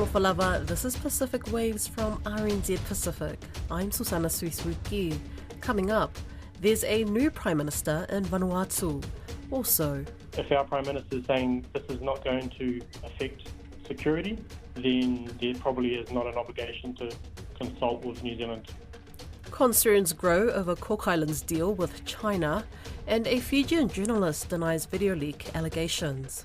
Falava, this is Pacific Waves from RNZ Pacific. I'm Susana Suisuki. Coming up, there's a new Prime Minister in Vanuatu. Also, if our Prime Minister is saying this is not going to affect security, then there probably is not an obligation to consult with New Zealand. Concerns grow over Cook Islands deal with China, and a Fijian journalist denies video leak allegations.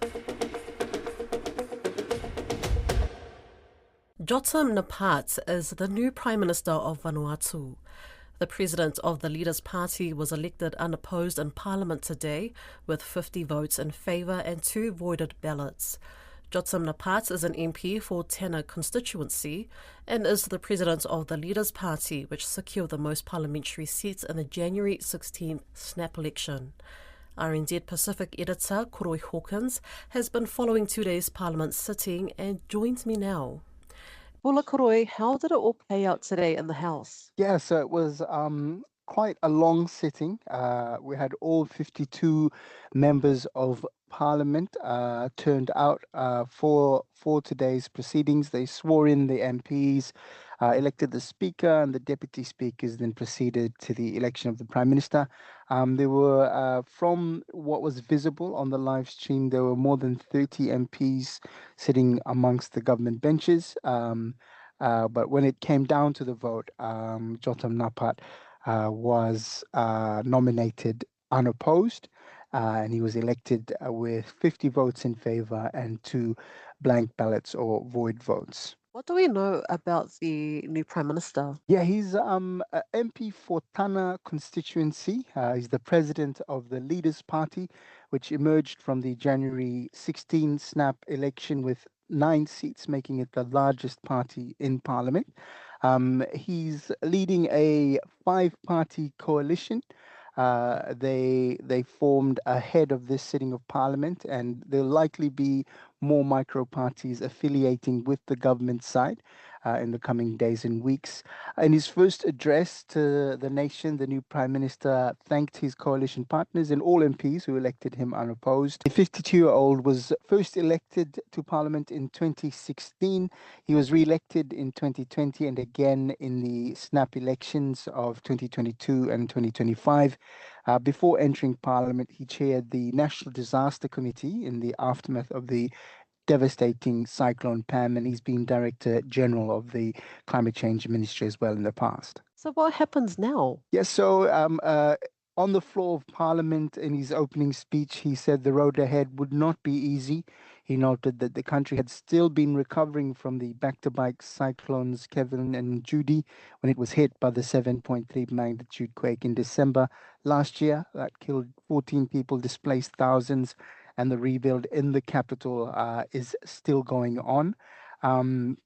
Jotam Napat is the new Prime Minister of Vanuatu. The president of the Leaders' Party was elected unopposed in Parliament today with 50 votes in favour and 2 voided ballots. Jotam Napat is an MP for Tena constituency and is the president of the Leaders' Party, which secured the most parliamentary seats in the January 16th snap election. RNZ Pacific editor Koroi Hawkins has been following today's Parliament sitting and joins me now. Well, Koroi, how did it all play out today in the House? Yeah, so it was quite a long sitting. We had all 52 members of Parliament turned out for today's proceedings. They swore in the MPs, elected the Speaker and the Deputy Speakers, then proceeded to the election of the Prime Minister. There were, from what was visible on the live stream, there were more than 30 MPs sitting amongst the government benches. But when it came down to the vote, Jotam Napat was nominated unopposed, and he was elected with 50 votes in favour and 2 blank ballots or void votes. What do we know about the new Prime Minister? Yeah, he's a MP for Tana constituency. He's the president of the Leaders' Party, which emerged from the January 16 snap election with 9 seats, making it the largest party in Parliament. He's leading a 5-party coalition. They formed ahead of this sitting of Parliament, and there'll likely be more micro parties affiliating with the government side in the coming days and weeks. In his first address to the nation, the new Prime Minister thanked his coalition partners and all MPs who elected him unopposed. The 52-year-old was first elected to Parliament in 2016. He was re-elected in 2020 and again in the snap elections of 2022 and 2025. Before entering Parliament, he chaired the National Disaster Committee in the aftermath of the devastating Cyclone Pam, and he's been Director General of the Climate Change Ministry as well in the past. So what happens now? Yes, so on the floor of Parliament in his opening speech, he said the road ahead would not be easy. He noted that the country had still been recovering from the back-to-back cyclones Kevin and Judy when it was hit by the 7.3 magnitude quake in December last year. That killed 14 people, displaced thousands, and the rebuild in the capital is still going on.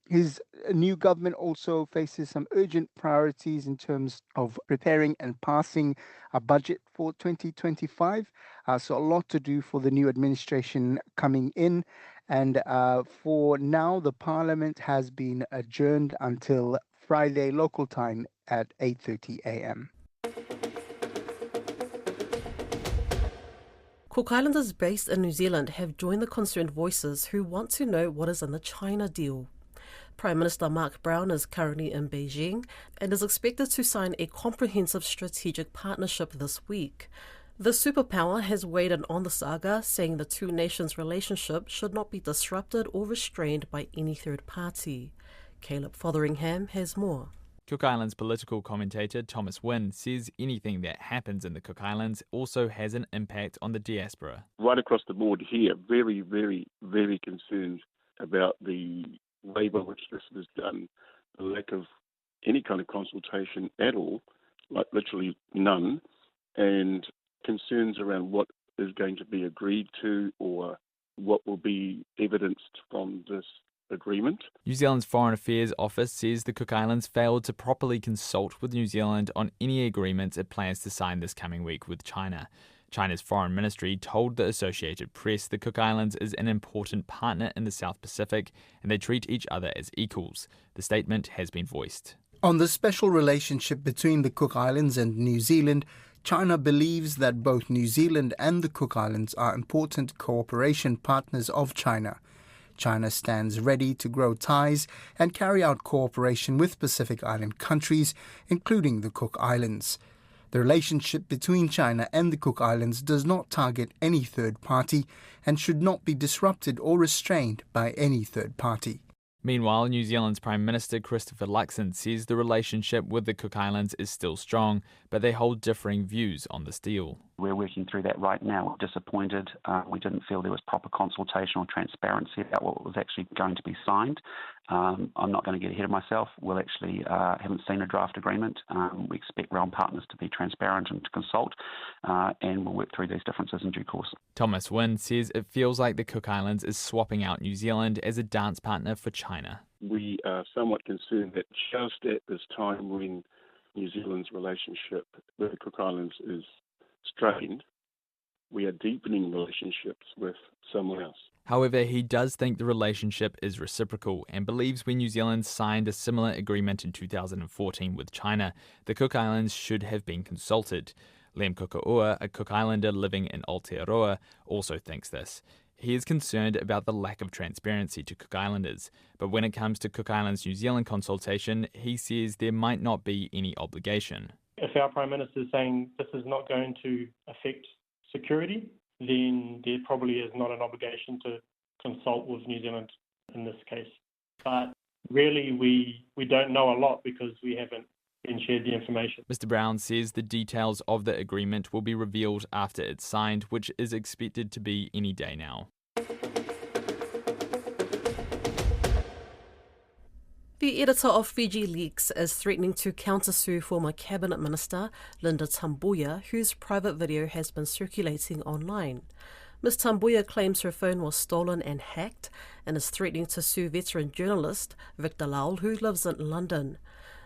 His new government also faces some urgent priorities in terms of preparing and passing a budget for 2025. So a lot to do for the new administration coming in. And for now, the Parliament has been adjourned until Friday local time at 8:30 a.m. Cook Islanders based in New Zealand have joined the concerned voices who want to know what is in the China deal. Prime Minister Mark Brown is currently in Beijing and is expected to sign a comprehensive strategic partnership this week. The superpower has weighed in on the saga, saying the two nations' relationship should not be disrupted or restrained by any third party. Caleb Fotheringham has more. Cook Islands political commentator Thomas Wynne says anything that happens in the Cook Islands also has an impact on the diaspora. Right across the board here, very, very, very concerned about the way by which this was done, the lack of any kind of consultation at all, like literally none, and concerns around what is going to be agreed to or what will be evidenced from this agreement. New Zealand's Foreign Affairs Office says the Cook Islands failed to properly consult with New Zealand on any agreements it plans to sign this coming week with China. China's Foreign Ministry told the Associated Press the Cook Islands is an important partner in the South Pacific and they treat each other as equals. The statement has been voiced. On the special relationship between the Cook Islands and New Zealand, China believes that both New Zealand and the Cook Islands are important cooperation partners of China. China stands ready to grow ties and carry out cooperation with Pacific Island countries, including the Cook Islands. The relationship between China and the Cook Islands does not target any third party and should not be disrupted or restrained by any third party. Meanwhile, New Zealand's Prime Minister Christopher Luxon says the relationship with the Cook Islands is still strong, but they hold differing views on this deal. We're working through that right now. We're disappointed. We didn't feel there was proper consultation or transparency about what was actually going to be signed. I'm not going to get ahead of myself. We'll actually haven't seen a draft agreement. We expect realm partners to be transparent and to consult, and we'll work through these differences in due course. Thomas Wynn says it feels like the Cook Islands is swapping out New Zealand as a dance partner for China. We are somewhat concerned that just at this time when New Zealand's relationship with the Cook Islands is strained, we are deepening relationships with someone else. However, he does think the relationship is reciprocal and believes when New Zealand signed a similar agreement in 2014 with China, the Cook Islands should have been consulted. Lem Kukaua, a Cook Islander living in Aotearoa, also thinks this. He is concerned about the lack of transparency to Cook Islanders, but when it comes to Cook Islands New Zealand consultation, he says there might not be any obligation. If our Prime Minister is saying this is not going to affect security, then there probably is not an obligation to consult with New Zealand in this case. But really, we don't know a lot because we haven't been shared the information. Mr. Brown says the details of the agreement will be revealed after it's signed, which is expected to be any day now. The editor of Fijileaks is threatening to countersue former Cabinet Minister Linda Tambuya, whose private video has been circulating online. Ms Tambuya claims her phone was stolen and hacked and is threatening to sue veteran journalist Victor Lowell, who lives in London.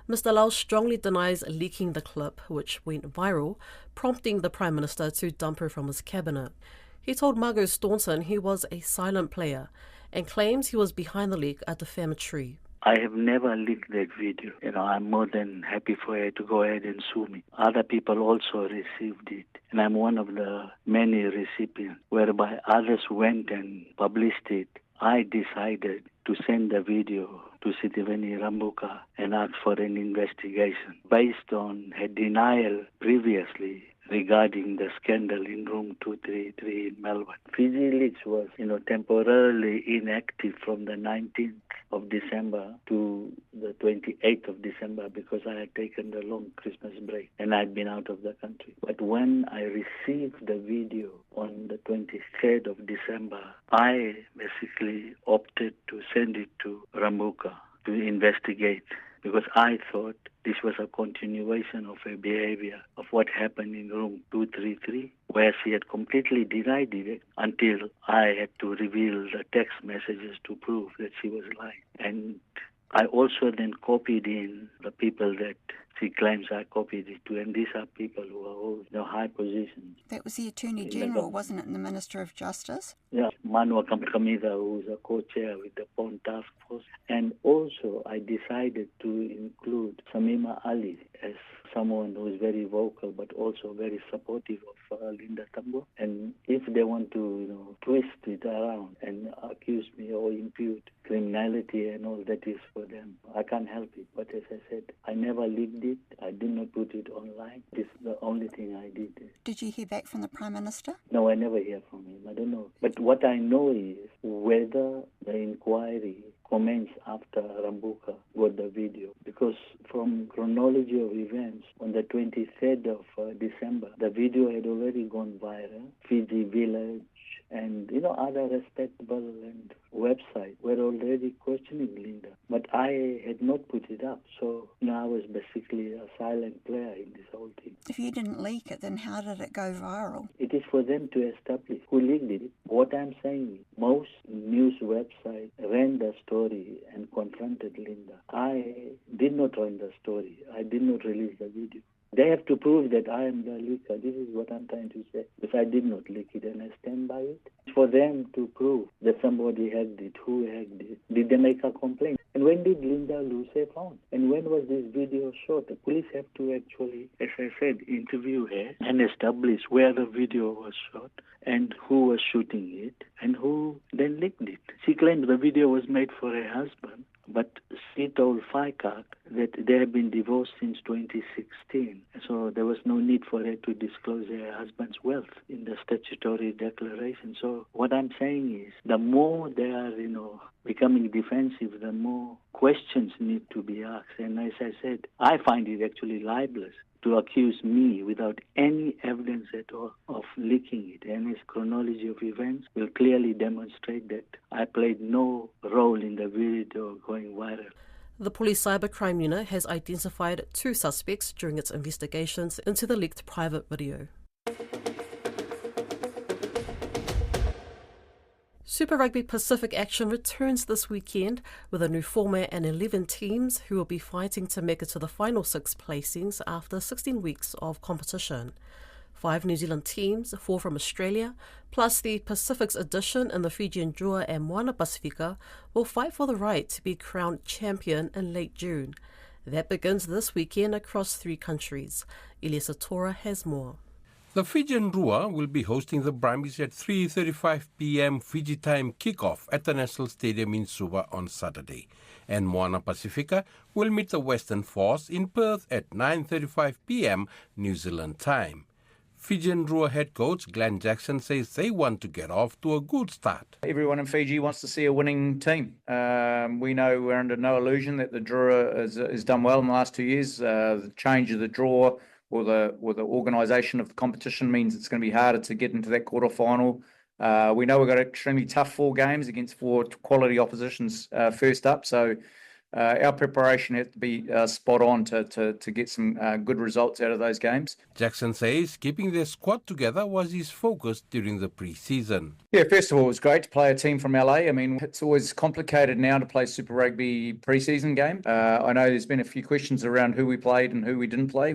Mr Lowell strongly denies leaking the clip, which went viral, prompting the Prime Minister to dump her from his cabinet. He told Margot Staunton he was a silent player and claims he was behind the leak are defamatory. I have never leaked that video. I'm more than happy for her to go ahead and sue me. Other people also received it, and I'm one of the many recipients, whereby others went and published it. I decided to send the video to Sitiveni Rambuka and ask for an investigation based on her denial previously regarding the scandal in room 233 in Melbourne. Fijileaks was, temporarily inactive from the 19th of December to the 28th of December because I had taken the long Christmas break and I'd been out of the country. But when I received the video on the 23rd of December, I basically opted to send it to Rambuka to investigate, because I thought this was a continuation of her behavior of what happened in room 233, where she had completely denied it until I had to reveal the text messages to prove that she was lying. And I also then copied in the people that she claims I copied it to, and these are people who are all high positions. That was the Attorney General, wasn't it, and the Minister of Justice? Yeah, Manua Kamkamida, who is a co-chair with the PON Task Force. And also I decided to include Samima Ali as someone who is very vocal but also very supportive of Linda Tambuya. And if they want to twist it around and accuse me or impute criminality and all, that is for them. I can't help it. But as I said, I never leaked it. I did not put it online. This is the only thing I did. Did you hear back from the Prime Minister? No, I never hear from him. I don't know. But what I know is whether the inquiry commenced after Rambuka got the video. Because from chronology of events, on the 23rd of December, the video had already gone viral. Fiji Village and other respectable and websites were already questioning Linda. But I had not put it up. So I was basically a silent player in this whole thing. If you didn't leak it, then how did it go viral? It is for them to establish who leaked it. What I'm saying is most news websites ran the story and confronted Linda. I did not run the story. I did not release the video. They have to prove that I am the leaker. This is what I'm trying to say. Because I did not leak it and I stand by it. It's for them to prove that somebody hacked it. Who hacked it? Did they make a complaint? And when did Linda lose her phone? And when was this video shot? The police have to actually, as I said, interview her and establish where the video was shot and who was shooting it and who then leaked it. She claimed the video was made for her husband, but she told FICAC that they have been divorced since 2016. So there was no need for her to disclose her husband's wealth in the statutory declaration. So what I'm saying is the more they are, becoming defensive, the more questions need to be asked. And as I said, I find it actually libelous to accuse me without any evidence at all of leaking it. And its chronology of events will clearly demonstrate that I played no role in the video going viral. The police cybercrime unit has identified 2 suspects during its investigations into the leaked private video. Super Rugby Pacific action returns this weekend with a new format and 11 teams who will be fighting to make it to the final 6 placings after 16 weeks of competition. 5 New Zealand teams, 4 from Australia, plus the Pacific's edition in the Fiji Drua and Moana Pacifica will fight for the right to be crowned champion in late June. That begins this weekend across 3 countries. Elias Atora has more. The Fijian Drua will be hosting the Brumbies at 3:35 p.m. Fiji time kickoff at the National Stadium in Suva on Saturday. And Moana Pacifica will meet the Western Force in Perth at 9:35 p.m. New Zealand time. Fijian Drua head coach Glenn Jackson says they want to get off to a good start. Everyone in Fiji wants to see a winning team. We know we're under no illusion that the Drua has done well in the last 2 years. The change of the draw or the organisation of the competition means it's going to be harder to get into that quarterfinal. We know we've got extremely tough 4 games against 4 quality oppositions first up, so our preparation has to be spot on to get some good results out of those games. Jackson says keeping their squad together was his focus during the pre-season. Yeah, first of all, it was great to play a team from LA. I mean, it's always complicated now to play Super Rugby pre-season game. I know there's been a few questions around who we played and who we didn't play.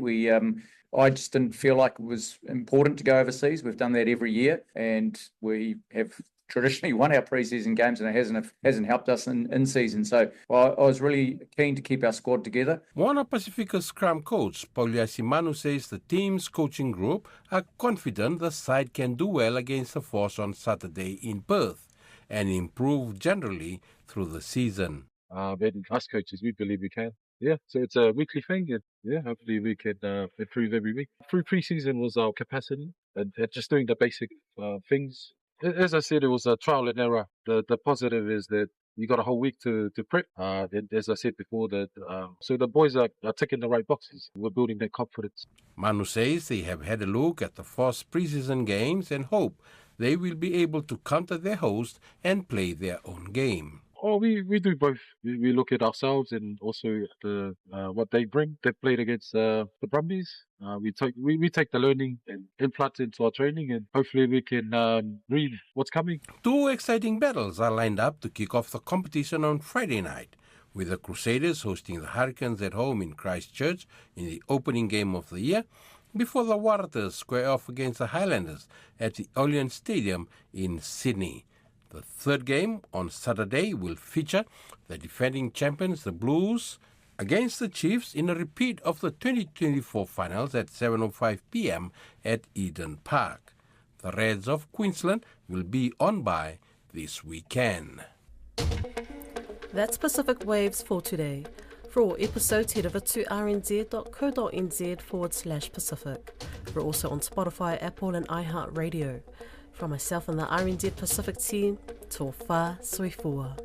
I just didn't feel like it was important to go overseas. We've done that every year, and we have traditionally won our pre-season games, and it hasn't helped us in season. So I was really keen to keep our squad together. Moana Pacifica scrum coach Pauliasi Manu says the team's coaching group are confident the side can do well against the Force on Saturday in Perth and improve generally through the season. But us coaches, we believe we can. Yeah, so it's a weekly thing. And yeah, hopefully we can improve every week. Through pre-season was our capacity and just doing the basic things. As I said, it was a trial and error. The positive is that you got a whole week to prep. As I said before, so the boys are ticking the right boxes. We're building that confidence. Manu says they have had a look at the Force pre-season games and hope they will be able to counter their host and play their own game. Oh, we do both. We look at ourselves and also what they bring. They played against the Brumbies. We take the learning and implant into our training, and hopefully we can read what's coming. 2 exciting battles are lined up to kick off the competition on Friday night, with the Crusaders hosting the Hurricanes at home in Christchurch in the opening game of the year, before the Waratahs square off against the Highlanders at the Allianz Stadium in Sydney. The third game on Saturday will feature the defending champions, the Blues, against the Chiefs in a repeat of the 2024 finals at 7:05 p.m. at Eden Park. The Reds of Queensland will be on bye this weekend. That's Pacific Waves for today. For all episodes, head over to rnz.co.nz/Pacific. We're also on Spotify, Apple and iHeartRadio. From myself and the RNZ Pacific team, tō whā soifua.